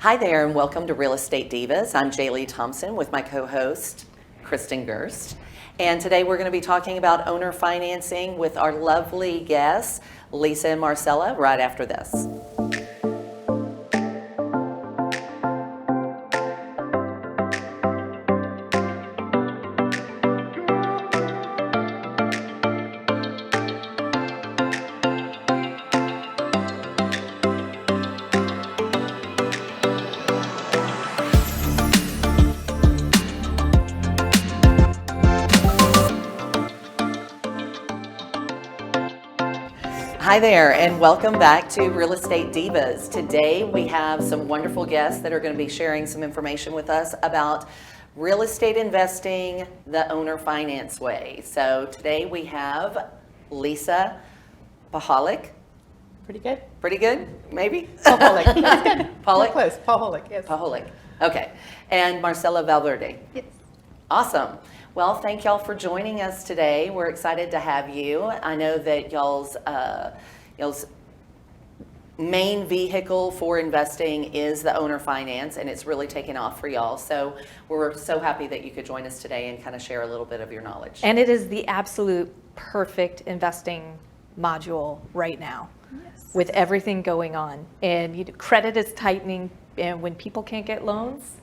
Hi there, and welcome to Real Estate Divas. I'm Jer'Leigh Thompson with my co-host, Kristin Gerst. And today we're going to be talking about owner financing with our lovely guests, Lisa and Marcela, right after this. Hi there, and welcome back to Real Estate Divas. Today we have some wonderful guests that are going to be sharing some information with us about real estate investing the owner finance way. So today we have Lisa Pacholek. Pretty good. Pretty good, maybe? Pacholek. That's good. Pacholek? Close. Pacholek, yes. Pacholek. Okay. And Marcela Valverde. Yes. Awesome. Well, thank y'all for joining us today. We're excited to have you. I know that y'all's main vehicle for investing is the owner finance, and it's really taken off for y'all. So we're so happy that you could join us today and kind of share a little bit of your knowledge. And it is the absolute perfect investing module right now. Yes. With everything going on. And credit is tightening, and when people can't get loans,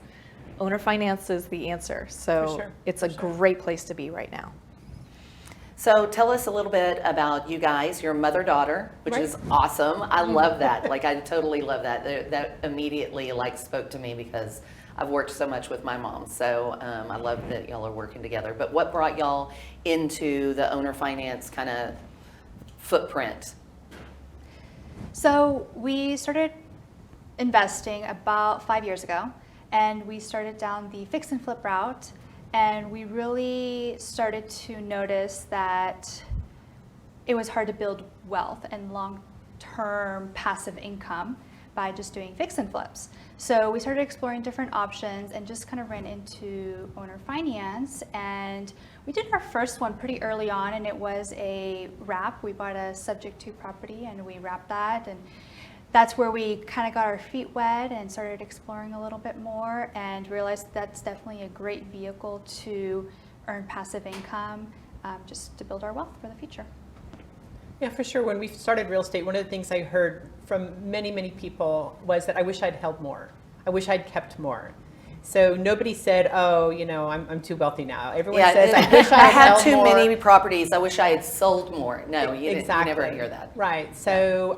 owner finance is the answer. So sure. It's a great place to be right now. So tell us a little bit about you guys, your mother-daughter, which is awesome. I love that. Like, I totally love that. That immediately spoke to me because I've worked so much with my mom. So I love that y'all are working together. But what brought y'all into the owner finance kind of footprint? So we started investing about 5 years ago, and we started down the fix and flip route, and we really started to notice that it was hard to build wealth and long-term passive income by just doing fix and flips. So we started exploring different options and just kind of ran into owner finance, and we did our first one pretty early on, and it was a wrap. We bought a subject to property and we wrapped that, and that's where we kind of got our feet wet and started exploring a little bit more and realized that's definitely a great vehicle to earn passive income, just to build our wealth for the future. Yeah, for sure. When we started real estate, one of the things I heard from many, many people was that I wish I'd held more. I wish I'd kept more. So nobody said, oh, I'm too wealthy now. Everyone says, I wish I had too more. many properties. I wish I had sold more. No, you never hear that. Right. So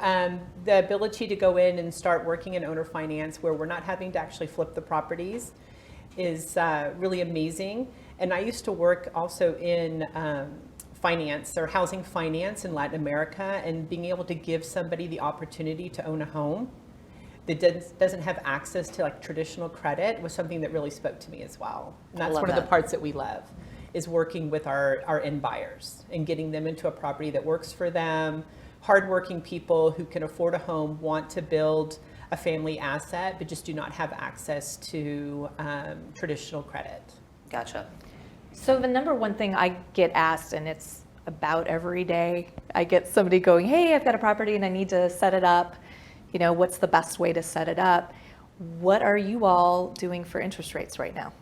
the ability to go in and start working in owner finance where we're not having to actually flip the properties is really amazing. And I used to work also in finance or housing finance in Latin America, and being able to give somebody the opportunity to own a home that doesn't have access to traditional credit was something that really spoke to me as well. And that's one of the parts that we love, is working with our end buyers and getting them into a property that works for them. Hardworking people who can afford a home, want to build a family asset, but just do not have access to traditional credit. Gotcha. So the number one thing I get asked, and it's about every day, I get somebody going, hey, I've got a property and I need to set it up. What's the best way to set it up? What are you all doing for interest rates right now?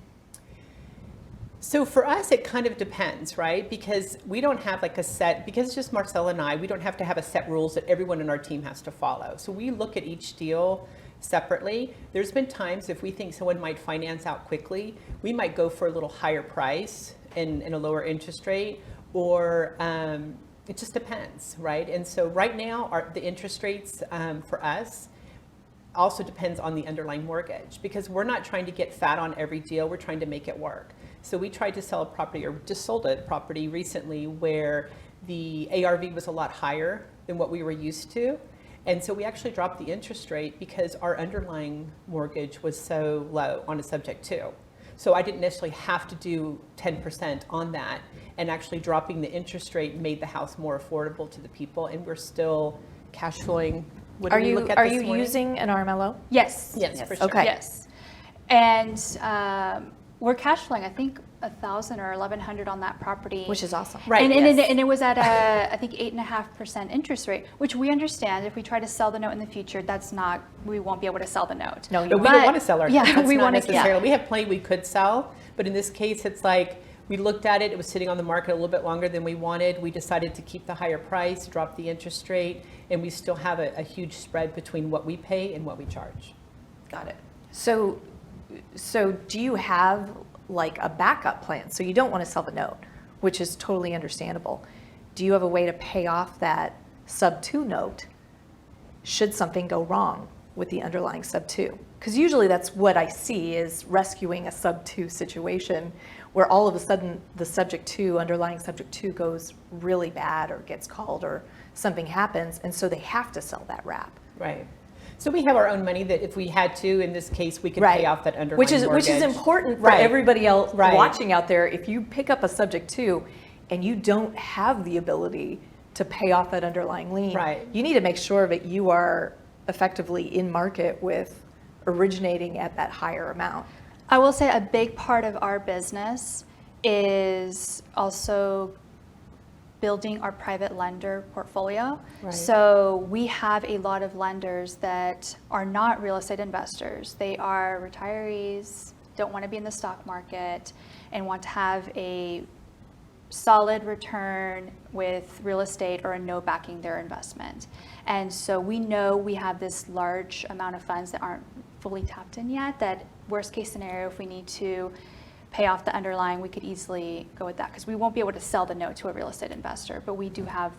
So for us, it kind of depends, right? Because we don't have because it's just Marcela and I, we don't have to have a set rules that everyone in our team has to follow. So we look at each deal separately. There's been times if we think someone might finance out quickly, we might go for a little higher price and a lower interest rate, or it just depends, right? And so right now, the interest rates for us also depends on the underlying mortgage, because we're not trying to get fat on every deal, we're trying to make it work. So we tried to sell a property, or just sold a property recently where the ARV was a lot higher than what we were used to. And so we actually dropped the interest rate because our underlying mortgage was so low on a subject to. So I didn't necessarily have to do 10% on that, and actually dropping the interest rate made the house more affordable to the people, and we're still cash flowing. What Are did we you look at are this you morning? using an RMLO? Yes. Yes, for sure. Okay. Yes. And we're cash flowing, I think, $1,000 or $1,100 on that property. Which is awesome. Right. And, yes. and it was at I think 8.5% interest rate, which we understand if we try to sell the note in the future, we won't be able to sell the note. No, you But we won't. don't want to sell our Yeah, That's we not wanna- necessarily. yeah. We have plenty we could sell, but in this case, it's like we looked at it. It was sitting on the market a little bit longer than we wanted. We decided to keep the higher price, drop the interest rate, and we still have a huge spread between what we pay and what we charge. Got it. So do you have like a backup plan? So you don't want to sell the note, which is totally understandable. Do you have a way to pay off that sub 2 note should something go wrong with the underlying sub 2? Because usually that's what I see is rescuing a sub 2 situation where all of a sudden the underlying subject 2 goes really bad or gets called or something happens, and so they have to sell that wrap. Right. So we have our own money that if we had to, in this case, we could pay off that underlying which is mortgage. important for Right. everybody else Right. watching out there. If you pick up a subject 2 and you don't have the ability to pay off that underlying lien, Right. you need to make sure that you are effectively in market with originating at that higher amount. I will say a big part of our business is also building our private lender portfolio. Right. So we have a lot of lenders that are not real estate investors. They are retirees, don't want to be in the stock market, and want to have a solid return with real estate or a no backing their investment. And so we know we have this large amount of funds that aren't fully tapped in yet, that worst case scenario, if we need to pay off the underlying, we could easily go with that because we won't be able to sell the note to a real estate investor, but we do have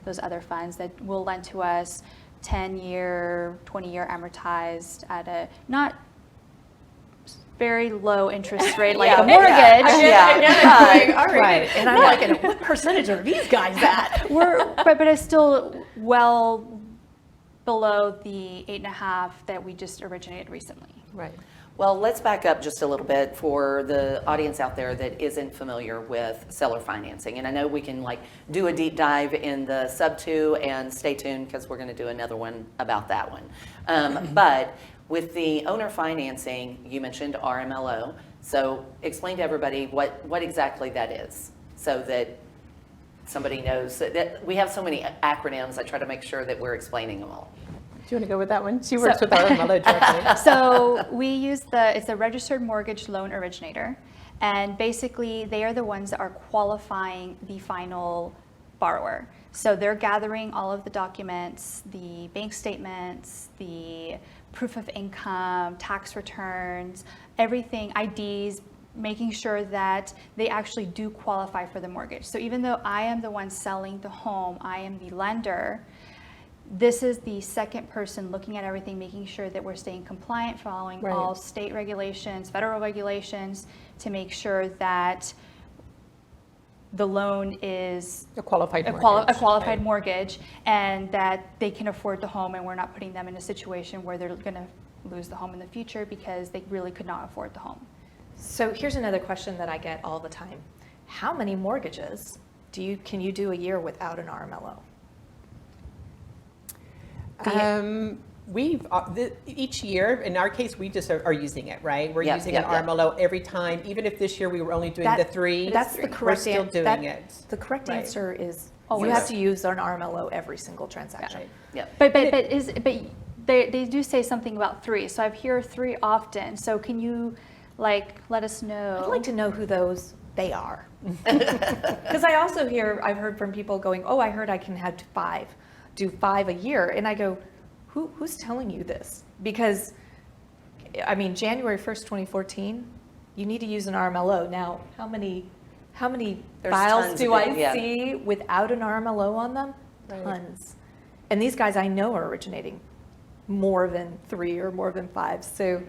those other funds that will lend to us 10-year, 20-year amortized at a not very low interest rate like Yeah. a mortgage. Yeah. All right. Right. And I'm like, and what percentage are these guys at? But it's still well below the 8.5 that we just originated recently. Right. Well, let's back up just a little bit for the audience out there that isn't familiar with seller financing. And I know we can like do a deep dive in the sub 2 and stay tuned because we're going to do another one about that one. But with the owner financing, you mentioned RMLO. So explain to everybody what exactly that is so that somebody knows that we have so many acronyms. I try to make sure that we're explaining them all. Do you want to go with that one? She works with RMLO directly. So we use it's a registered mortgage loan originator, and basically they are the ones that are qualifying the final borrower. So they're gathering all of the documents, the bank statements, the proof of income, tax returns, everything, IDs, making sure that they actually do qualify for the mortgage. So even though I am the one selling the home, I am the lender, this is the second person looking at everything, making sure that we're staying compliant, following Right. all state regulations, federal regulations, to make sure that the loan is A qualified a mortgage. qualified Right. mortgage, and that they can afford the home, and we're not putting them in a situation where they're going to lose the home in the future because they really could not afford the home. So here's another question that I get all the time. How many mortgages can you do a year without an RMLO? Each year, in our case, we just are using it, right? We're Yeah, using yeah, an yeah. RMLO every time, even if this year we were only doing the 3. That's the We're correct still answer. doing it. The correct Right. answer is Always. you have to use an RMLO every single transaction. Right. Yep. But they do say something about 3. So I hear 3 often. So can you let us know? I'd like to know who they are. Because I've heard from people going, oh, I heard I can have 5, do 5 a year. And I go, who's telling you this? Because, I mean, January 1st, 2014, you need to use an RMLO. Now, how many There's files tons do of I it, yeah. see without an RMLO on them? Right. Tons. And these guys I know are originating more than 3 or more than 5. So,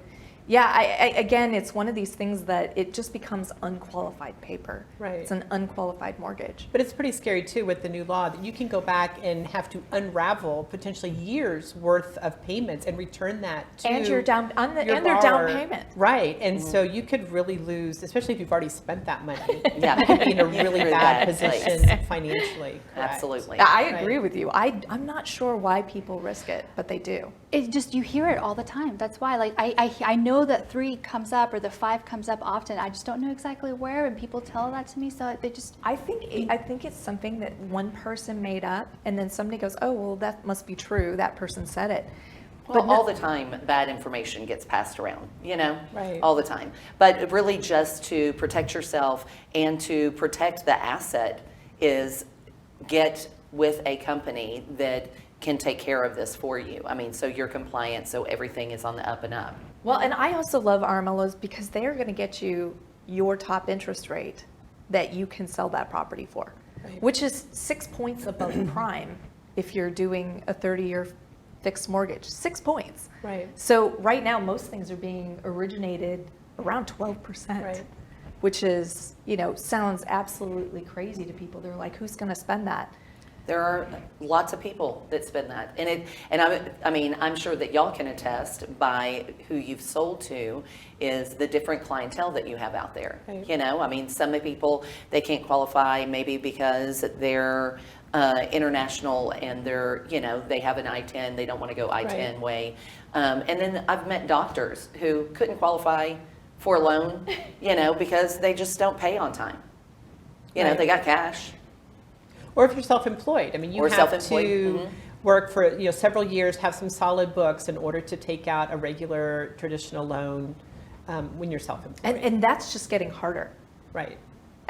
yeah, again, it's one of these things that it just becomes unqualified paper. Right. It's an unqualified mortgage. But it's pretty scary too with the new law that you can go back and have to unravel potentially years worth of payments and return that to And your down your and their down borrower. payment. Right, and so you could really lose, especially if you've already spent that money. Yeah. You could be in a really Really bad bad place. position financially. Correct. Absolutely. I agree Right. with you. I'm not sure why people risk it, but they do. It just, you hear it all the time. That's why, like, I know that 3 comes up or the 5 comes up often. I just don't know exactly where, and people tell that to me, so they just. I think it's something that one person made up, and then somebody goes, oh, well, that must be true. That person said it. Well, But all the time, bad information gets passed around, Right. all the time. But really just to protect yourself and to protect the asset is get with a company that can take care of this for you. I mean, so you're compliant, so everything is on the up and up. Well, and I also love RMLOs because they are going to get you your top interest rate that you can sell that property for, Right. which is 6 points above prime if you're doing a 30-year fixed mortgage. 6 points. Right. So right now, most things are being originated around 12%, Right. which is, sounds absolutely crazy to people. They're like, who's going to spend that? There are lots of people that spend that. I'm sure that y'all can attest by who you've sold to is the different clientele that you have out there. Right. Some people, they can't qualify maybe because they're international and they have an I-10, they don't want to go I-10 Right. way. And then I've met doctors who couldn't qualify for a loan, because they just don't pay on time. Right. They got cash. Or if you're self-employed, you Or have self-employed, to work for several years, have some solid books in order to take out a regular traditional loan when you're self-employed. And that's just getting harder. Right.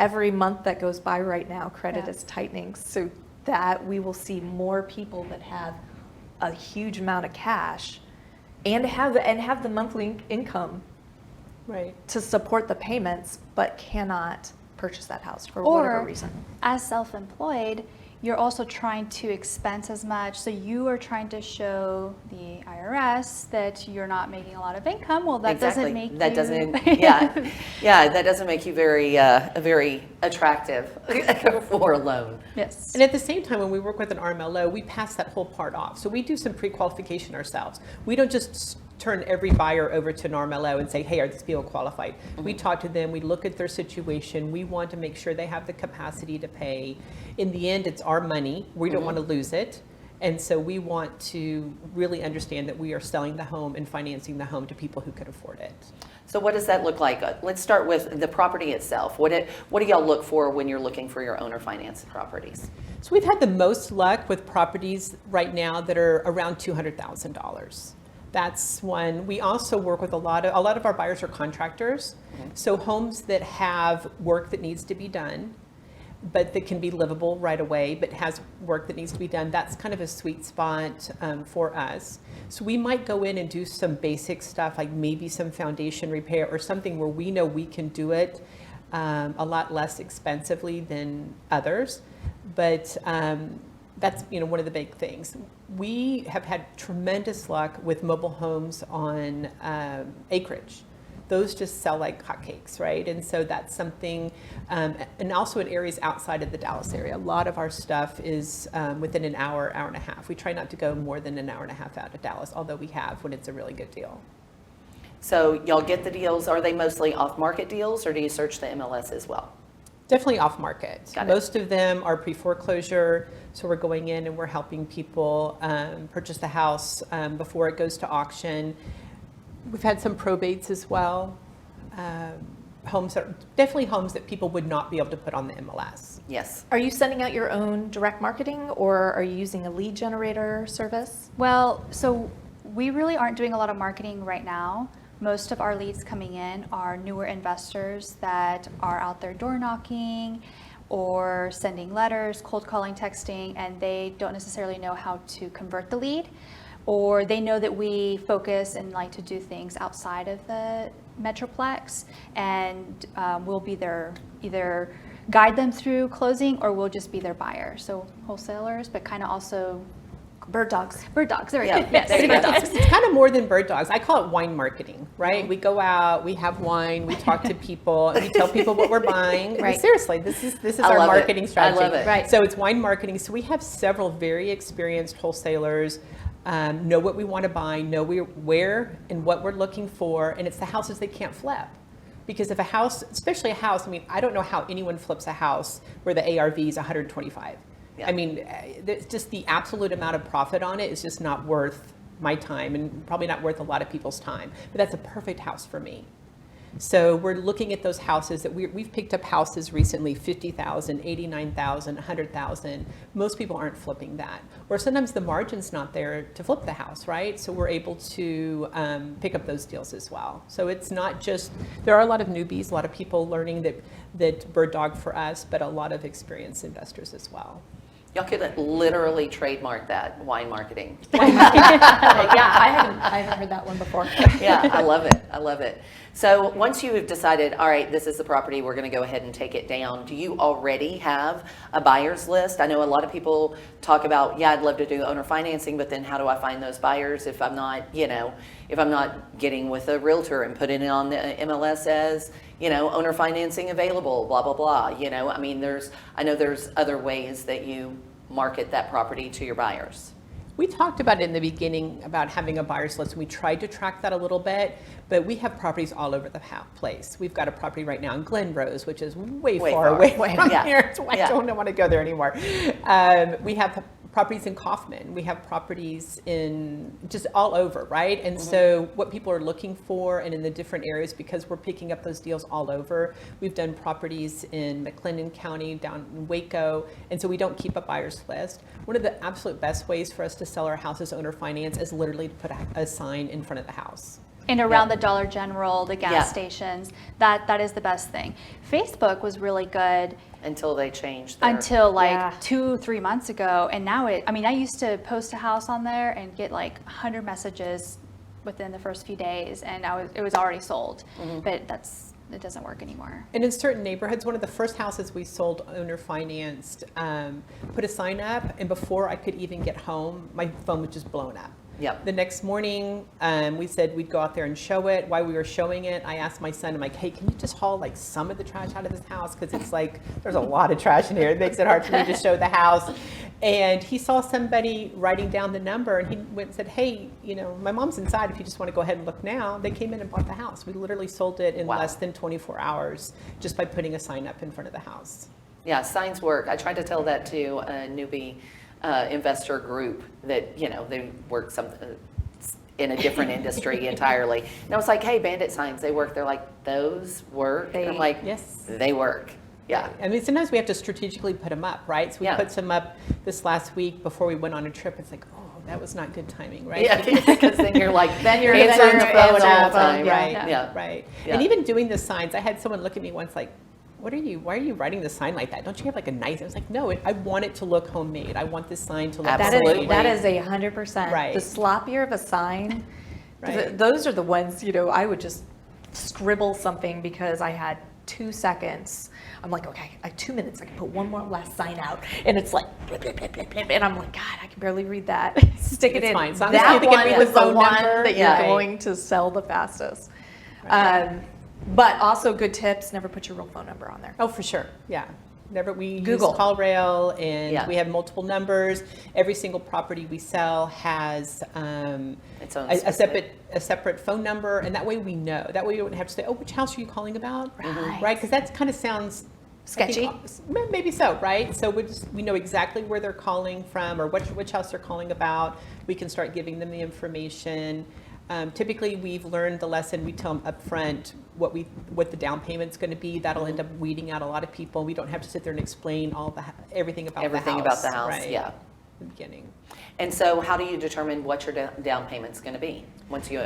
Every month that goes by right now, credit Yeah. is tightening, so that we will see more people that have a huge amount of cash and have the monthly income Right. to support the payments, but cannot purchase that house for whatever Or reason. as self-employed, you're also trying to expense as much. So you are trying to show the IRS that you're not making a lot of income. Well, that doesn't make that you. doesn't that doesn't make you very attractive for a loan. Yes. And at the same time, when we work with an RMLO, we pass that whole part off. So we do some pre-qualification ourselves. We don't just turn every buyer over to an RMLO and say, hey, are these people qualified? We talk to them, we look at their situation, we want to make sure they have the capacity to pay. In the end, it's our money. We don't want to lose it. And so we want to really understand that we are selling the home and financing the home to people who could afford it. So what does that look like? Let's start with the property itself. What do y'all look for when you're looking for your owner financed properties? So we've had the most luck with properties right now that are around $200,000. That's one. We also work with a lot of our buyers are contractors. So homes that have work that needs to be done, but that can be livable right away, but has work that needs to be done. That's kind of a sweet spot for us. So we might go in and do some basic stuff, like maybe some foundation repair or something where we know we can do it a lot less expensively than others. But that's one of the big things. We have had tremendous luck with mobile homes on acreage. Those just sell like hotcakes, right? And so that's something, and also in areas outside of the Dallas area. A lot of our stuff is within an hour, hour and a half. We try not to go more than an hour and a half out of Dallas, although we have when it's a really good deal. So y'all get the deals. Are they mostly off-market deals, or do you search the MLS as well? Definitely off market. Got it. Most of them are pre-foreclosure, so we're going in and we're helping people purchase the house before it goes to auction. We've had some probates as well. Homes that people would not be able to put on the MLS. Yes. Are you sending out your own direct marketing, or are you using a lead generator service? Well, so we really aren't doing a lot of marketing right now. Most of our leads coming in are newer investors that are out there door knocking or sending letters, cold calling, texting, and they don't necessarily know how to convert the lead, or they know that we focus and like to do things outside of the Metroplex, and we'll be there, either guide them through closing or we'll just be their buyer. So wholesalers, but kind of also Bird dogs. bird dogs. There we Yeah, go. Yes, there you bird go. dogs. It's kind of more than bird dogs. I call it wine marketing, right? We go out, we have wine, we talk to people, and we tell people what we're buying. I mean, Right. seriously, this is I our love it. marketing strategy. I love it. Right. So it's wine marketing. So we have several very experienced wholesalers, know what we want to buy, know where and what we're looking for, and it's the houses they can't flip. Because if a house, especially a house, I don't know how anyone flips a house where the ARV is 125. Yeah. It's just the absolute amount of profit on it is just not worth my time and probably not worth a lot of people's time, but that's a perfect house for me. So we're looking at those houses that we've picked up houses recently, 50,000, 89,000, 100,000. Most people aren't flipping that. Or sometimes the margin's not there to flip the house, right? So we're able to pick up those deals as well. So it's not just, there are a lot of newbies, a lot of people learning that bird dog for us, but a lot of experienced investors as well. Y'all could literally trademark that, wine marketing. Yeah, I haven't heard that one before. Yeah, I love it. I love it. So once you have decided, all right, this is the property, we're going to go ahead and take it down, do you already have a buyer's list? I know a lot of people talk about, yeah, I'd love to do owner financing, but then how do I find those buyers if I'm not, if I'm not getting with a realtor and putting it on the MLS as, owner financing available, blah, blah, blah. I mean, I know there's other ways that you market that property to your buyers. We talked about it in the beginning about having a buyer's list, and we tried to track that a little bit, but we have properties all over the place. We've got a property right now in Glen Rose, which is way far away from here, so I don't want to go there anymore. We have properties in Kaufman. We have properties in just all over, right? And so what people are looking for and in the different areas, because we're picking up those deals all over, we've done properties in McLennan County, down in Waco, and so we don't keep a buyer's list. One of the absolute best ways for us to sell our houses owner finance is literally to put a sign in front of the house. And around the Dollar General, the gas stations, that is the best thing. Facebook was really good until they changed until 2-3 months ago, and now I used to post a house on there and get like 100 messages within the first few days, and it was already sold. But it doesn't work anymore. And in certain neighborhoods, one of the first houses we sold owner financed, put a sign up, and before I could even get home, my phone was just blown up. Yep. The next morning, we said we'd go out there and show it. While we were showing it, I asked my son, I'm like, hey, can you just haul like some of the trash out of this house? Because it's like, there's a lot of trash in here. It makes it hard for me to show the house. And he saw somebody writing down the number, and he went and said, hey, my mom's inside if you just want to go ahead and look now. They came in and bought the house. We literally sold it in less than 24 hours just by putting a sign up in front of the house. Yeah, signs work. I tried to tell that to a newbie investor group that, they work in a different industry entirely. And I was like, hey, bandit signs, they work. They're like, those work? And I'm like, yes, they work. Yeah. I mean, sometimes we have to strategically put them up, right? So we put some up this last week before we went on a trip. It's like, oh, that was not good timing, right? Yeah, because then you're like, you're answering the phone all the time. Right, Yeah. right. Yeah. And even doing the signs, I had someone look at me once like, why are you writing the sign like that? Don't you have like a nice, I was like, no, I want it to look homemade. I want this sign to look Absolutely. That is 100%. Right. The sloppier of a sign, right. those are the ones, I would just scribble something because I had 2 seconds. I'm like, okay, I have 2 minutes. I can put one more last sign out. And it's like, blip, blip, blip, blip, blip. And I'm like, God, I can barely read that. Stick it It's in. fine. As long as That you can one read the is the phone one number. that you're Right. going to sell the fastest. Right. But also good tips, never put your real phone number on there. Oh, for sure. Yeah. We Google. use CallRail, and we have multiple numbers. Every single property we sell has Its own a separate phone number, and that way we know. That way you don't have to say, oh, which house are you calling about? Right? Because that kind of sounds Sketchy. Maybe so, right? So we know exactly where they're calling from or which house they're calling about. We can start giving them the information. Typically, we've learned the lesson. We tell them up front what the down payment's going to be. That'll end up weeding out a lot of people. We don't have to sit there and explain everything about the house. Right, yeah. In the beginning. And so how do you determine what your down payment's going to be once you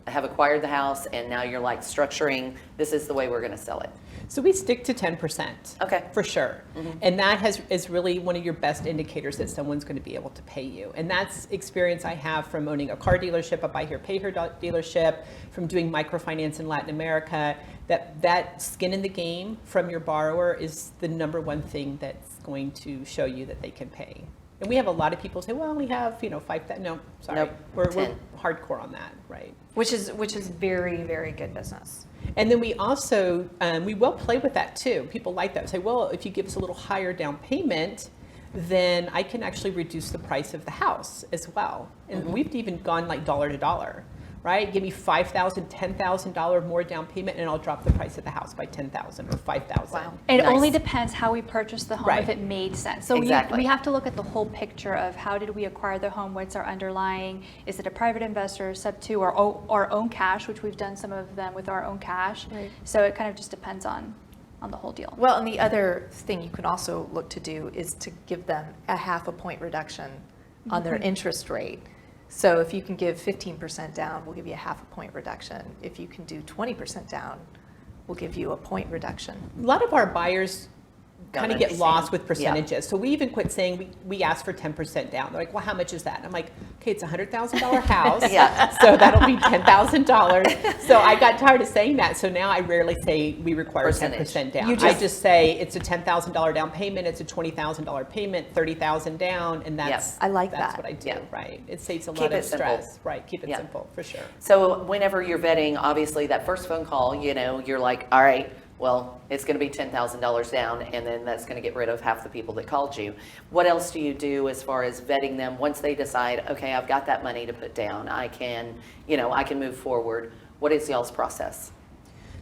have acquired the house and now you're like structuring, this is the way we're going to sell it? So we stick to 10%. Okay. For sure. And that is really one of your best indicators that someone's going to be able to pay you. And that's experience I have from owning a car dealership, a buy here, pay here dealership, from doing microfinance in Latin America, that skin in the game from your borrower is the number one thing that's going to show you that they can pay. And we have a lot of people say, well, we have, 5,000. No, sorry. Nope. We're 10. hardcore on that, right? Which is very, very good business. And then we also, we will play with that too. People like that. Say, well, if you give us a little higher down payment, then I can actually reduce the price of the house as well. And we've even gone like dollar to dollar, right? Give me $5,000, $10,000 more down payment, and I'll drop the price of the house by $10,000 or $5,000. Wow. It Nice. only depends how we purchased the home, Right. if it made sense. So Exactly. we have to look at the whole picture of how did we acquire the home, what's our underlying, is it a private investor, sub-2, or our own cash, which we've done some of them with our own cash. Right. So it kind of just depends on the whole deal. Well, and the other thing you can also look to do is to give them a 0.5 point reduction on their interest rate. So if you can give 15% down, we'll give you a 0.5 point reduction. If you can do 20% down, we'll give you a point reduction. A lot of our buyers Don't kind of get understand. lost with Yeah. percentages. So we even quit saying we ask for 10% down. They're like, well, how much is that? And I'm like, okay, it's a $100,000 house. Yeah. So that'll be $10,000. So I got tired of saying that. So now I rarely say we require Percentage. 10% down. You I just- just say it's a $10,000 down payment. It's a $20,000 payment, $30,000 down. And that's, I like that's that. what I do, Yeah. right? It saves a Keep lot it of simple. stress. Right, keep it Yeah. simple, for sure. So whenever you're vetting, obviously that first phone call, you're like, all right, well, it's going to be $10,000 down, and then that's going to get rid of half the people that called you. What else do you do as far as vetting them once they decide, okay, I've got that money to put down, I can move forward? What is y'all's process?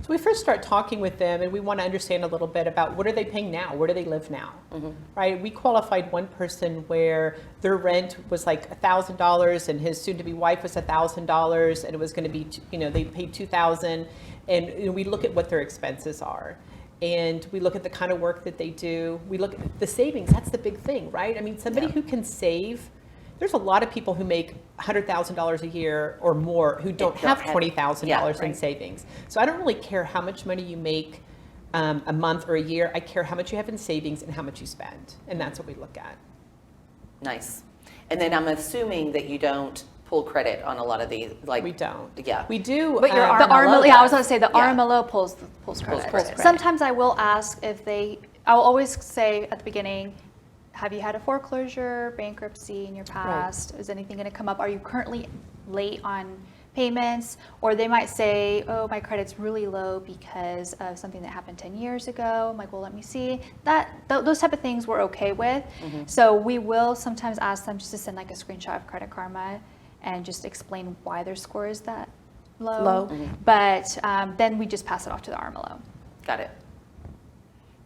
So we first start talking with them, and we want to understand a little bit about what are they paying now? Where do they live now? Right? We qualified one person where their rent was like $1,000, and his soon-to-be wife was $1,000, and it was going to be, they paid $2,000, and we look at what their expenses are. And we look at the kind of work that they do. We look at the savings. That's the big thing, right? I mean, somebody Yeah. who can save. There's a lot of people who make $100,000 a year or more who don't have $20,000 in right. savings. So I don't really care how much money you make a month or a year. I care how much you have in savings and how much you spend. And that's what we look at. Nice. And then I'm assuming that you don't pull credit on a lot of these, like. We don't. Yeah. We do. But your The RMLO RMLO, yeah, I was does. going to say the Yeah. RMLO pulls credit. credit. Sometimes I will ask if I'll always say at the beginning, have you had a foreclosure, bankruptcy in your past? Is anything going to come up? Are you currently late on payments? Or they might say, oh, my credit's really low because of something that happened 10 years ago. I'm like, well, let me see. Those type of things we're okay with. So we will sometimes ask them just to send like a screenshot of Credit Karma and just explain why their score is that low. But then we just pass it off to the RMLO. Got it.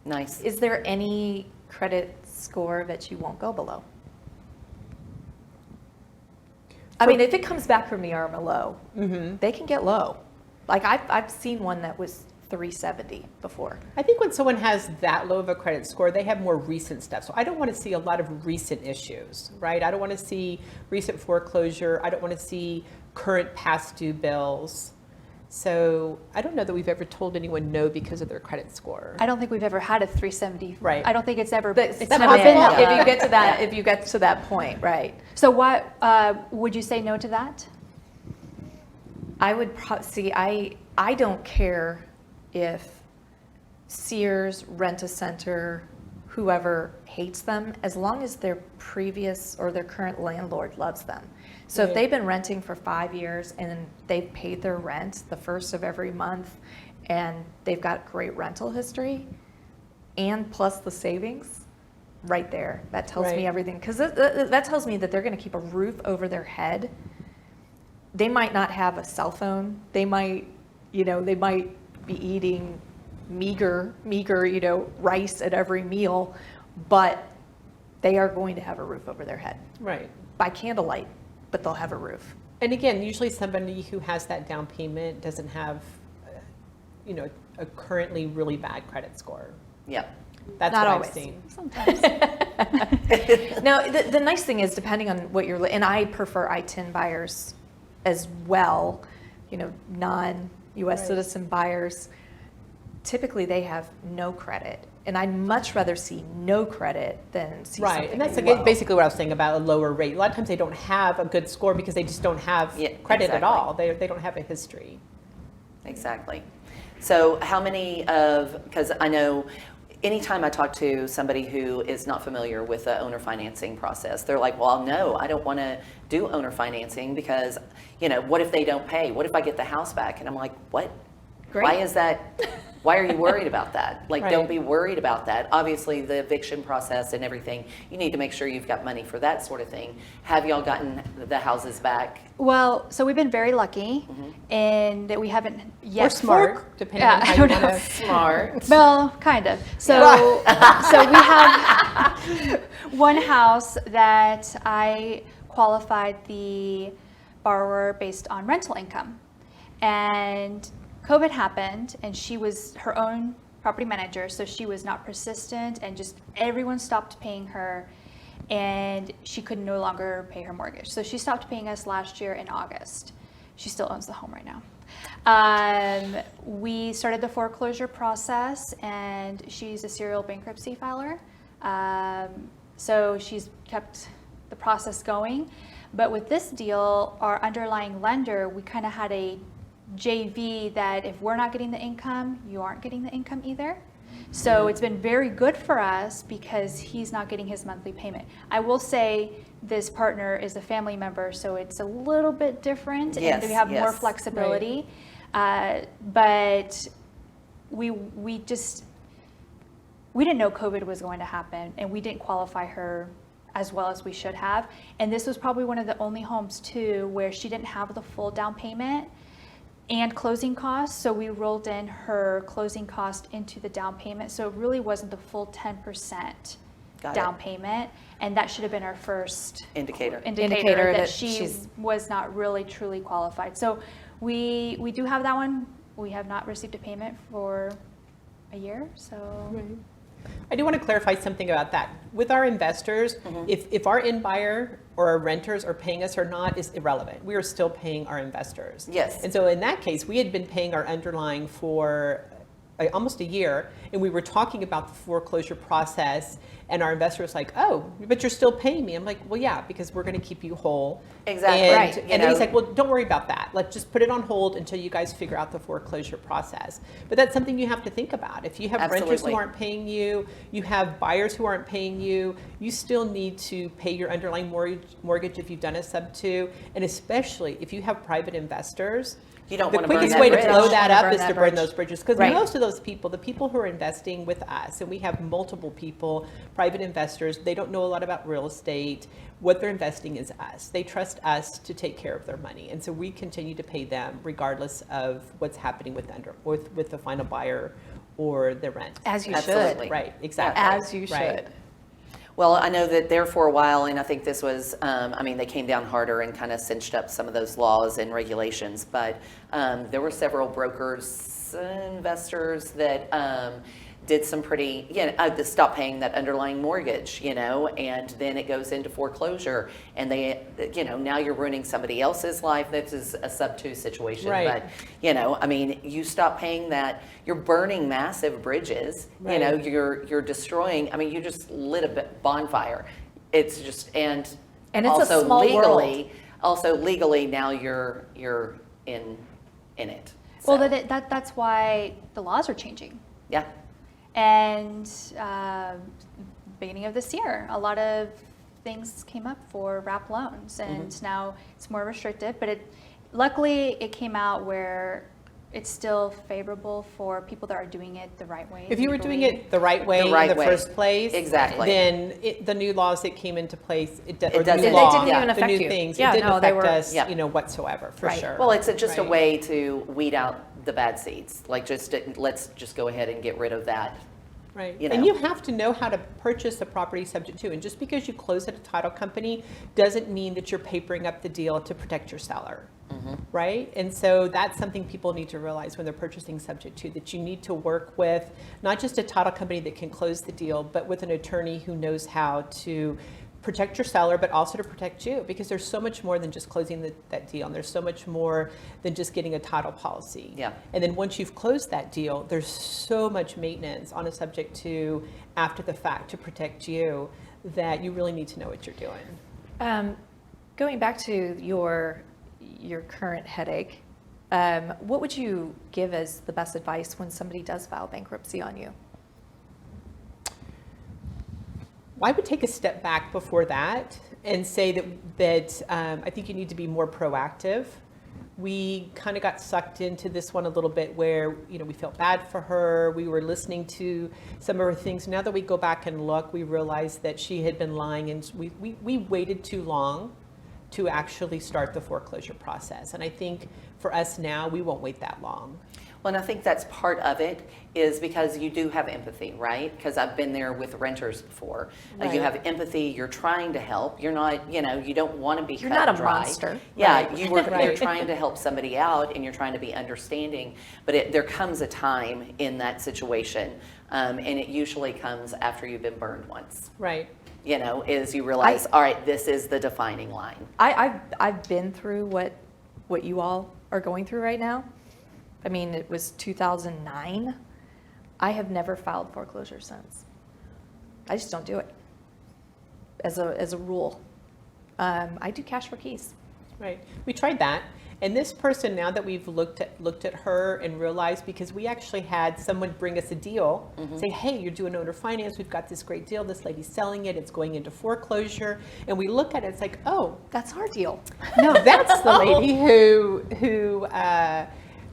Nice. Is there any credit score that you won't go below? I mean, if it comes back from the RMLO, they can get low. Like I've seen one that was 370 before. I think when someone has that low of a credit score, they have more recent stuff. So I don't want to see a lot of recent issues, right? I don't want to see recent foreclosure. I don't want to see current past due bills. So I don't know that we've ever told anyone no because of their credit score. I don't think we've ever had a 370. Right. I don't think it's ever. But It's come never in, been that if low. you get to that, if you get to that point, right? So what would you say no to that? I would see. I don't care if Sears, Rent-A-Center, whoever hates them, as long as their previous or their current landlord loves them. So if they've been renting for 5 years and they've paid their rent the first of every month and they've got great rental history and plus the savings, right there, that tells me Right. everything. Because that tells me that they're going to keep a roof over their head. They might not have a cell phone. They might be eating meager, rice at every meal, but they are going to have a roof over their head Right. by candlelight, but they'll have a roof. And again, usually somebody who has that down payment doesn't have, a currently really bad credit score. Yep. That's Not what always. I've seen. Sometimes. Now, the nice thing is, depending on what and I prefer I-10 buyers as well, non-U.S. Right. citizen buyers, typically they have no credit. And I'd much rather see no credit than see Right, something and that's low. basically what I was saying about a lower rate. A lot of times they don't have a good score because they just don't have Yeah, credit at exactly. all. They don't have a history. Exactly. So how many because I know anytime I talk to somebody who is not familiar with the owner financing process, they're like, well, no, I don't want to do owner financing because, what if they don't pay? What if I get the house back? And I'm like, what? Great. Why is that? Why are you worried about that? Like, Right. don't be worried about that. Obviously, the eviction process and everything, you need to make sure you've got money for that sort of thing. Have y'all gotten the houses back? Well, so we've been very lucky in that we haven't yet. Or smart, depending on how I you don't want know. to. Smart. Well, kind of. So, so we have one house that I qualified the borrower based on rental income, and COVID happened, and she was her own property manager, so she was not persistent, and just everyone stopped paying her, and she could no longer pay her mortgage. So she stopped paying us last year in August. She still owns the home right now. We started the foreclosure process, and she's a serial bankruptcy filer. So she's kept the process going. But with this deal, our underlying lender, we kind of had a JV that if we're not getting the income, you aren't getting the income either. So it's been very good for us because he's not getting his monthly payment. I will say this partner is a family member, so it's a little bit different, Yes, and we have more yes. flexibility. But we didn't know COVID was going to happen, and we didn't qualify her as well as we should have. And this was probably one of the only homes too where she didn't have the full down payment and closing costs, so we rolled in her closing cost into the down payment, so it really wasn't the full 10% Got down it. payment, and that should have been our first Indicator. indicator that that she she's- was not really truly qualified. So we do have that one. We have not received a payment for a year, so I do want to clarify something about that. With our investors, if our end buyer or our renters are paying us or not is irrelevant. We are still paying our investors. Yes. And so in that case, we had been paying our underlying for almost a year, and we were talking about the foreclosure process, and our investor was like, "Oh, but you're still paying me." I'm like, "Well, yeah, because we're going to keep you whole." Exactly. And, Right. And then he's like, "Well, don't worry about that. Let's just put it on hold until you guys figure out the foreclosure process." But that's something you have to think about. If you have renters Absolutely. who aren't paying you, you have buyers who aren't paying you, you still need to pay your underlying mortgage if you've done a sub-2, and especially if you have private investors. You don't The want to burn quickest that way to bridge. blow that Don't up burn is that to burn bridge. those bridges, because Right. most of those people, the people who are investing with us, and we have multiple people, private investors, they don't know a lot about real estate. What they're investing is us. They trust us to take care of their money, and so we continue to pay them regardless of what's happening with the final buyer or the rent. As you Absolutely. should. Right, exactly. As you Right. should. Well, I know that there for a while, and I think this was, they came down harder and kind of cinched up some of those laws and regulations, but there were several brokers, investors that did some pretty, that stopped paying that underlying mortgage, and then it goes into foreclosure, and they, now you're ruining somebody else's life. This is a sub-2 situation, Right. but, you stop paying that, you're burning massive bridges, Right. you're destroying, you just lit a bonfire. It's just, and And it's a also small legally, also legally now you're in it. well, So, that's why the laws are changing. yeah. And beginning of this year, a lot of things came up for wrap loans, and now it's more restrictive. But luckily, it came out where it's still favorable for people that are doing it the right way. If you were doing legally. it the right way right in the way. first place, Exactly. then the new laws that came into place, or the doesn't- new They law, didn't even the affect new you. things, Yeah, it didn't no, they affect were- us, Yeah. whatsoever, for Right. sure. Well, it's just a Right. way to weed out the bad seeds. Like, let's just go ahead and get rid of that. Right. you And know. you have to know how to purchase a property subject to. And just because you close at a title company doesn't mean that you're papering up the deal to protect your seller. Right? And so that's something people need to realize when they're purchasing subject to, that you need to work with not just a title company that can close the deal, but with an attorney who knows how to protect your seller, but also to protect you, because there's so much more than just closing that deal. And there's so much more than just getting a title policy. Yeah. And then once you've closed that deal, there's so much maintenance on a subject to after the fact to protect you that you really need to know what you're doing. Going back to your current headache, what would you give as the best advice when somebody does file bankruptcy on you? Well, I would take a step back before that and say that I think you need to be more proactive we kind of got sucked into this one a little bit where, you know, we felt bad for her. We were listening to some of her things. Now that we go back and look, we realized that she had been lying, and we waited too long to actually start the foreclosure process. And I think for us now, we won't wait that long. Well, and I think that's part of it is because you do have empathy, right? Because I've been there with renters before. You Right. have empathy, you're trying to help. You're not, you know, you don't want to be You're cut not and a dry. monster. Yeah, Right. you're Right. trying to help somebody out and you're trying to be understanding. But there comes a time in that situation, and it usually comes after you've been burned once. Right. You know, is you realize, all right, this is the defining line. I've been through what you all are going through right now. I mean, it was 2009. I have never filed foreclosure since. I just don't do it as a rule. I do cash for keys. Right. We tried that. And this person, now that we've looked at her and realized, because we actually had someone bring us a deal, say, hey, you're doing owner finance, we've got this great deal, this lady's selling it, it's going into foreclosure. And we look at it, it's like, oh, That's our deal. no, that's the lady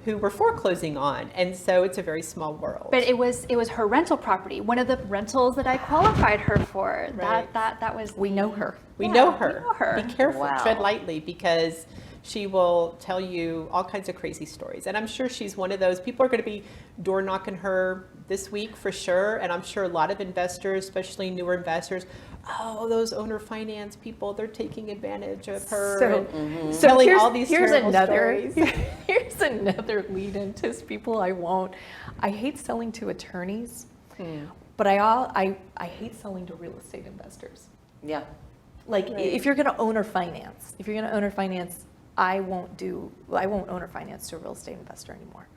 who we're foreclosing on. And so it's a very small world. But it was her rental property, one of the rentals that I qualified her for. Right. That was We know her. We Yeah, know her. we know her. Be careful, Wow. tread lightly, because she will tell you all kinds of crazy stories. And I'm sure she's one of those, people are going to be door knocking her this week for sure. And I'm sure a lot of investors, especially newer investors, oh, those owner finance people, they're taking advantage of her. So telling here's, all these here's terrible another stories. here's another lead into people I won't. I hate selling to attorneys, but I hate selling to real estate investors. Yeah. Like Right. if you're going to owner finance, I won't owner finance to a real estate investor anymore,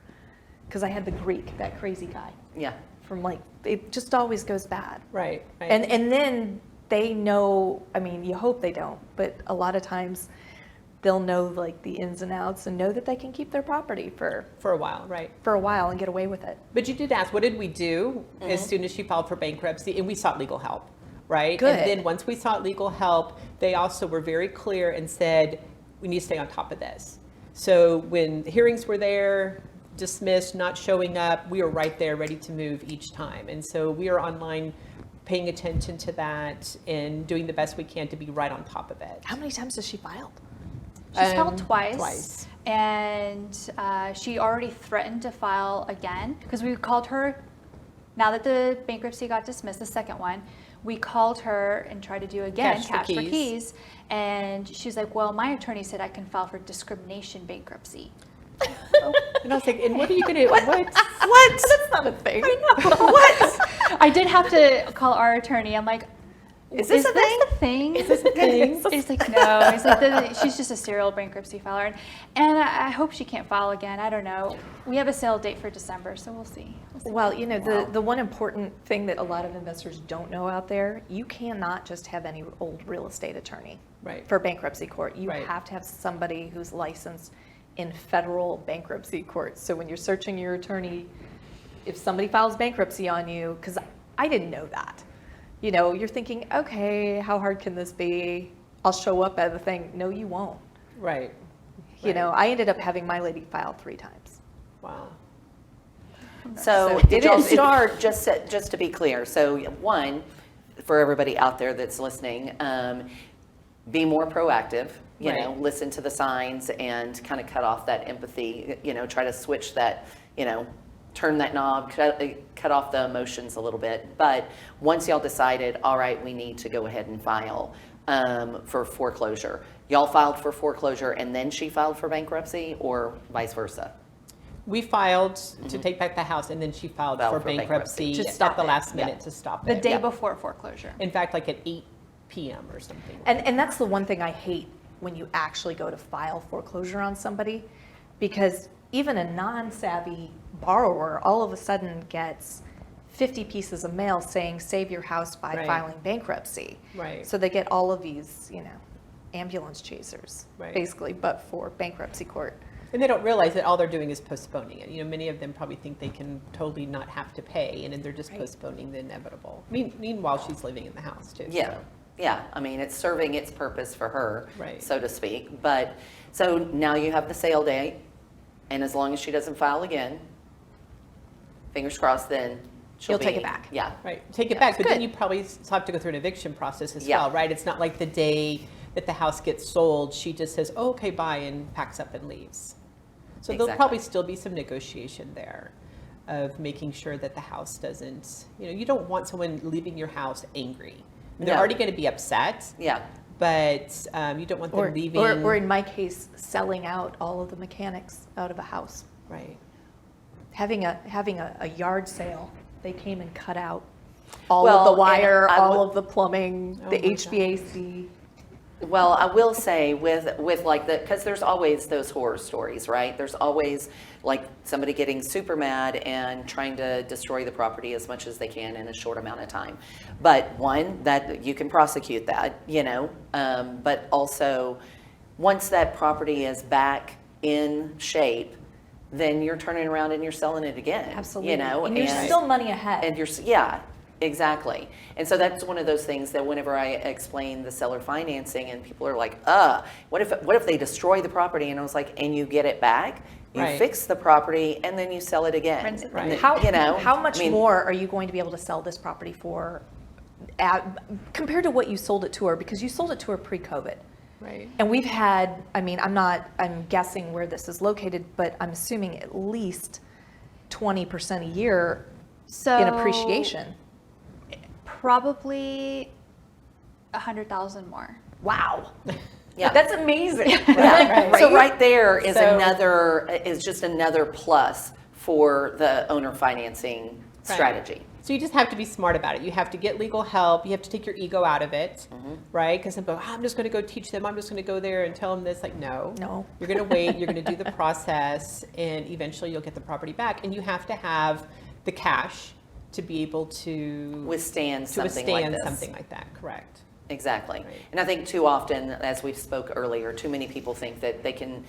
because I had the Greek, that crazy guy, Yeah. from like, it just always goes bad. Right. Right. And then they know, I mean, you hope they don't, but a lot of times they'll know like the ins and outs and know that they can keep their property for for a while, right. a while and get away with it. But you did ask, what did we do as soon as she filed for bankruptcy? And we sought legal help, right? Good. And then once we sought legal help, they also were very clear and said, we need to stay on top of this. So when hearings were there, dismissed, not showing up, we were right there ready to move each time. And so we are online paying attention to that and doing the best we can to be right on top of it. How many times has she filed? She's filed twice. Twice. And she already threatened to file again, because we called her, now that the bankruptcy got dismissed, the second one, we called her and tried to do again, Cash for keys. And she's like, well, my attorney said I can file for discrimination bankruptcy. And I was like, and what are you going to, what? That's not a thing. What? I did have to call our attorney. I'm like, Is this a thing? the thing? Is this a thing? He's like, no. He's like, she's just a serial bankruptcy filer. And I hope she can't file again. I don't know. We have a sale date for December, so we'll see. Well, you know, the one important thing that a lot of investors don't know out there, you cannot just have any old real estate attorney Right. for bankruptcy court. You Right. have to have somebody who's licensed in federal bankruptcy court. So when you're searching your attorney, if somebody files bankruptcy on you, because I didn't know that, you know, you're thinking, okay, how hard can this be? I'll show up at the thing. No, you won't. Right. You know, I ended up having my lady file 3 times. Wow. So So did it y'all is. start, just to be clear, so one, for everybody out there that's listening, be more proactive, you know, Right. listen to the signs and kind of cut off that empathy, you know, try to switch that, you know, turn that knob, cut off the emotions a little bit. But once y'all decided, all right, we need to go ahead and file for foreclosure, y'all filed for foreclosure and then she filed for bankruptcy, or vice versa? We filed to take back the house, and then she filed Filed for for bankruptcy. bankruptcy To at stop the it. last Yeah. minute to stop The it. day Yeah. before foreclosure. In fact, like at 8 p.m. or something. And that's the one thing I hate when you actually go to file foreclosure on somebody, because even a non-savvy borrower all of a sudden gets 50 pieces of mail saying save your house by Right. filing bankruptcy. Right. So they get all of these, you know, ambulance chasers, Right. basically, but for bankruptcy court. And they don't realize that all they're doing is postponing it. You know, many of them probably think they can totally not have to pay, and then they're just Right. postponing the inevitable. Meanwhile, she's living in the house too. Yeah. So. Yeah, I mean, it's serving its purpose for her, Right. so to speak. But, so now you have the sale date, and as long as she doesn't file again, fingers crossed, then she'll You'll take it back. Yeah. Right, take it Yeah. back, but then Good. you probably have to go through an eviction process as Yeah. well, right? It's not like the day that the house gets sold, she just says, oh, okay, bye, and packs up and leaves. So there'll Exactly. probably still be some negotiation there of making sure that the house doesn't, you don't want someone leaving your house angry. They're No. already going to be upset, Yeah. but you don't want them Or, leaving. or in my case, selling out all of the mechanics out of a house. Right. Having a yard sale, they came and cut out all Well, of the and wire, I all would- of the plumbing, Oh the my HVAC. Well, I will say with like because there's always those horror stories, right? There's always like somebody getting super mad and trying to destroy the property as much as they can in a short amount of time. But one, that you can prosecute that, but also once that property is back in shape, then you're turning around and you're selling it again. Absolutely. And you're still money ahead. And yeah, exactly. And so that's one of those things that whenever I explain the seller financing and people are like, what if they destroy the property? And I was like, and you get it back, you Right. fix the property, and then you sell it again. Rinse it. Right. How much I mean, more are you going to be able to sell this property for compared to what you sold it to her? Because you sold it to her pre-COVID. Right. And we've had, I'm guessing where this is located, but I'm assuming at least 20% a year So in appreciation. probably 100,000 more. Wow. Yeah. That's amazing. Right. So right there is So- just another plus for the owner financing Right. strategy. So you just have to be smart about it. You have to get legal help. You have to take your ego out of it, Mm-hmm. right? Because I'm just going to go teach them. I'm just going to go there and tell them this. Like, no. No. You're going to wait. You're going to do the process, and eventually you'll get the property back. And you have to have the cash to be able to Withstand to something withstand like this. something like that. Correct. Exactly. Right. And I think too often, as we spoke earlier, too many people think that they can,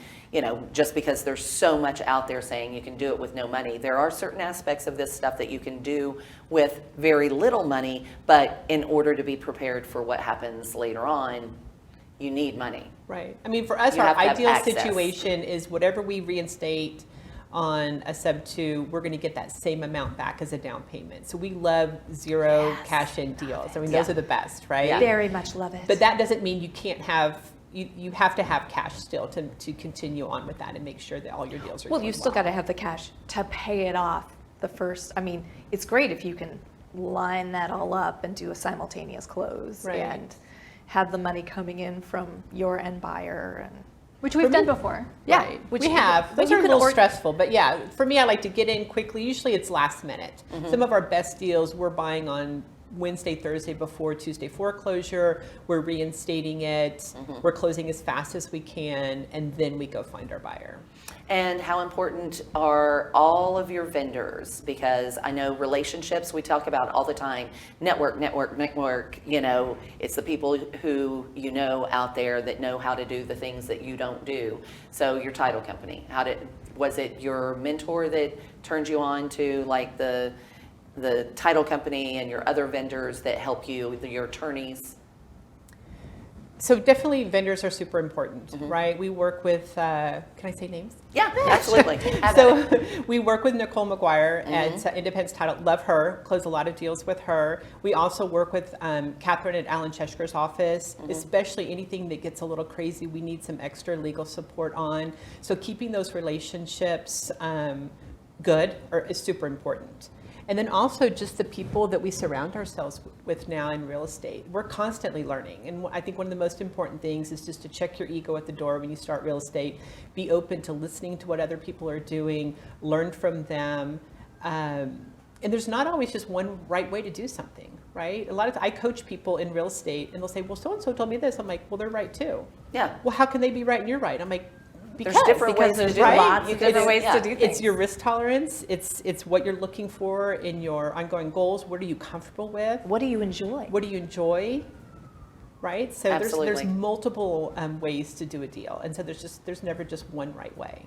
just because there's so much out there saying you can do it with no money, there are certain aspects of this stuff that you can do with very little money, but in order to be prepared for what happens later on, you need money. Right. I mean, for us, You our have to have ideal access. situation is whatever we reinstate on a sub 2, we're going to get that same amount back as a down payment. So we love zero Yes. cash in deals. I mean, Yeah. those are the best, right? Yeah. Very much love it. But that doesn't mean you can't have, you have to have cash still to continue on with that and make sure that all your deals are Well, going you still got well. to have the cash to pay it off the first. I mean, it's great if you can line that all up and do a simultaneous close Right. and have the money coming in from your end buyer and Which we've done before. yeah, Right. which we you- have. but Those you are a can little or- stressful, but yeah, for me, I like to get in quickly. Usually it's last minute. Mm-hmm. Some of our best deals we're buying on Wednesday, Thursday before Tuesday foreclosure. We're reinstating it. Mm-hmm. We're closing as fast as we can, and then we go find our buyer. And how important are all of your vendors? Because I know relationships we talk about all the time. Network. It's the people who out there that know how to do the things that you don't do. So your title company, was it your mentor that turned you on to like the title company and your other vendors that help you, your attorneys? So definitely vendors are super important, Mm-hmm. right? We work with, can I say names? Yeah, absolutely. Have at So it. we work with Nicole McGuire Mm-hmm. at Independence Title. Love her. Close a lot of deals with her. We also work with Catherine at Alan Cheshker's office, Mm-hmm. especially anything that gets a little crazy. We need some extra legal support on. So keeping those relationships good is super important. And then also just the people that we surround ourselves with now in real estate. We're constantly learning. And I think one of the most important things is just to check your ego at the door when you start real estate. Be open to listening to what other people are doing, learn from them. And there's not always just one right way to do something, right? A lot of I coach people in real estate and they'll say, well, so-and-so told me this. I'm like, well, they're right too. Yeah. Well, how can they be right and you're right? I'm like, There's different ways to there's do it. right? lots You of can- different ways to do things. It's your risk tolerance. It's what you're looking for in your ongoing goals. What are you comfortable with? What do you enjoy? What do you enjoy? Right. So there's Absolutely. multiple ways to do a deal, and so there's never just one right way,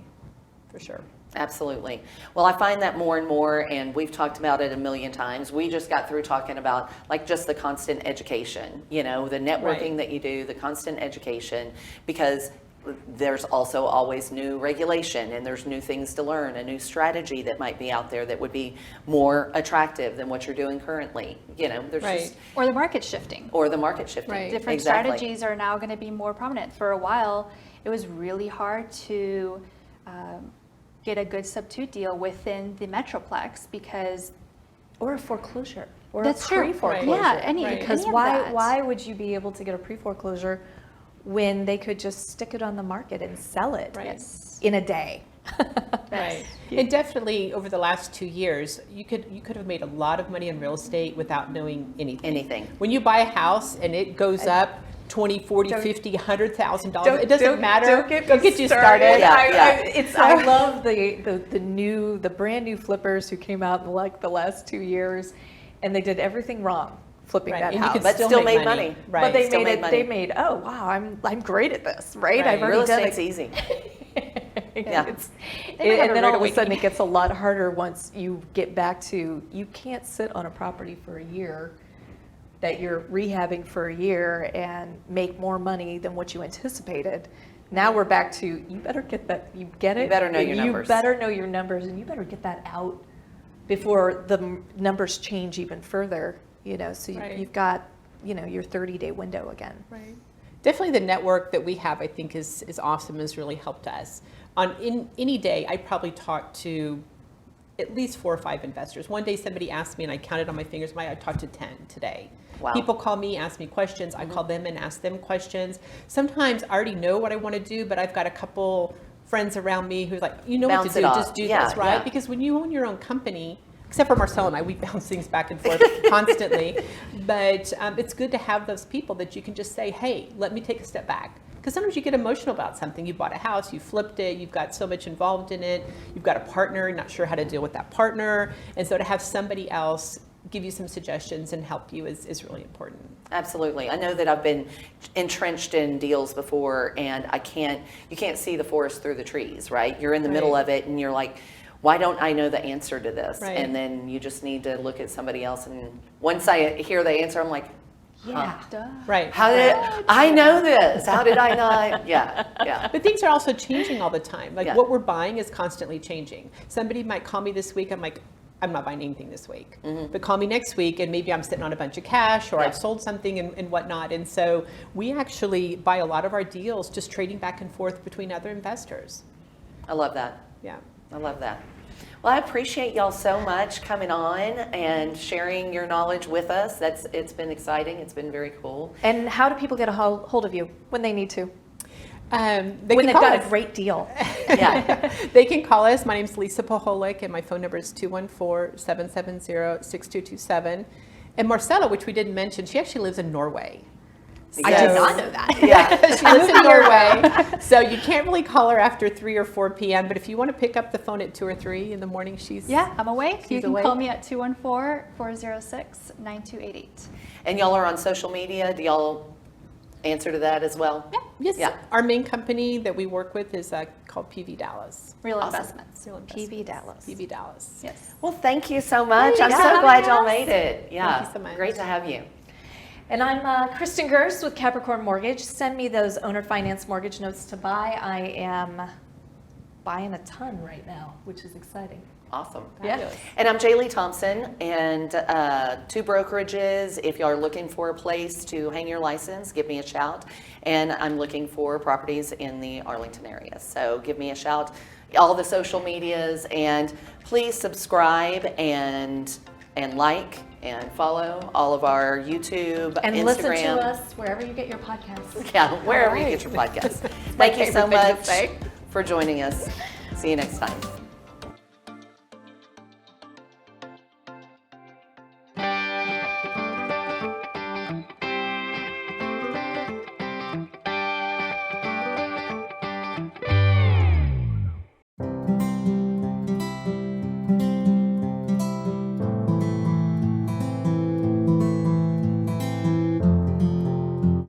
for sure. Absolutely. Well, I find that more and more, and we've talked about it a million times. We just got through talking about like just the constant education, the networking Right. that you do, the constant education, because there's also always new regulation and there's new things to learn, a new strategy that might be out there that would be more attractive than what you're doing currently. There's Right. just, Or the market shifting. or the market shifting. Right. Different Exactly. strategies are now going to be more prominent. For a while, it was really hard to get a good substitute deal within the Metroplex because Or a foreclosure, or That's a true. pre-foreclosure. Yeah, any- Right. Because any of why that. why would you be able to get a pre-foreclosure when they could just stick it on the market and sell it Right. Yes. in a day? Right. And definitely over the last 2 years, you could have made a lot of money in real estate without knowing anything. When you buy a house and it goes up 20, 40, Don't- 50, $100,000, it doesn't matter. Don't get you started. Yeah, I love the brand new flippers who came out in like the last 2 years, and they did everything wrong flipping Right. that And you house. could But still make made money. Right. But they Still made made it. money. They made. Oh wow, I'm great at this, right? Right. I've already Real done estate's it. easy. Yeah. They might have And a then all of rude a sudden it awakening. gets a lot harder once you get back to, you can't sit on a property for a year that you're rehabbing for a year and make more money than what you anticipated. Now we're back to, you better get that, you get it? You better know your You numbers. better know your numbers, and you better get that out before the numbers change even further, so Right. you've got, your 30-day window again. Right. Definitely the network that we have, I think, is awesome, has really helped us. In any day, I probably talk to at least 4 or 5 investors. One day somebody asked me, and I counted on my fingers, I talked to 10 today. Wow. People call me, ask me questions. I call them and ask them questions. Sometimes I already know what I want to do, but I've got a couple friends around me who's like, you know what Bounce to it do, off. just do Yeah, this, right? yeah. Because when you own your own company, except for Marcela and I, we bounce things back and forth constantly. But it's good to have those people that you can just say, hey, let me take a step back. Because sometimes you get emotional about something. You bought a house, you flipped it, you've got so much involved in it, you've got a partner, not sure how to deal with that partner. And so to have somebody else give you some suggestions and help you is really important. Absolutely. I know that I've been entrenched in deals before, and you can't see the forest through the trees, right? You're in the middle Right. of it, and you're like, why don't I know the answer to this? Right. And then you just need to look at somebody else, and once I hear the answer, I'm like, Yeah. Duh. Right. how did I know this? How did I not? Yeah. But things are also changing all the time. Like Yeah. what we're buying is constantly changing. Somebody might call me this week. I'm like, I'm not buying anything this week. But call me next week and maybe I'm sitting on a bunch of cash or Yeah. I've sold something and whatnot. And so we actually buy a lot of our deals just trading back and forth between other investors. I love that. Yeah. I love that. Well, I appreciate y'all so much coming on and sharing your knowledge with us. It's been exciting. It's been very cool. And how do people get a hold of you when they need to? They When can they've call got us. a great deal. Yeah. They can call us. My name's Lisa Pacholek, and my phone number is 214-770-6227. And Marcela, which we didn't mention, she actually lives in Norway. I did not know that. Yeah. She lives in Norway, so you can't really call her after 3 or 4 p.m. But if you want to pick up the phone at 2 or 3 in the morning, she's Yeah, I'm awake. You She's can awake. call me at 214-406-9288. And y'all are on social media. Do y'all answer to that as well? Yeah. Yes, Yeah. our main company that we work with is called PV Dallas. Real Awesome. investments. Real PV Investments. Dallas. PV Dallas. Yes. Well, thank you so much. Thanks I'm for so having glad y'all us. made it. Yeah. Thank you so much. Great to have you. And I'm Kristin Gerst with Capricorn Mortgage. Send me those owner finance mortgage notes to buy. I am buying a ton right now, which is exciting. Awesome. Yeah. And I'm Jer'Leigh Thompson, and 2 brokerages. If y'all are looking for a place to hang your license, give me a shout. And I'm looking for properties in the Arlington area. So give me a shout. All the social medias, and please subscribe and like and follow all of our YouTube, And Instagram. listen to us wherever you get your podcasts. Yeah, wherever you All right. get your podcasts. my Thank you so favorite thing to much say. for joining us. See you next time.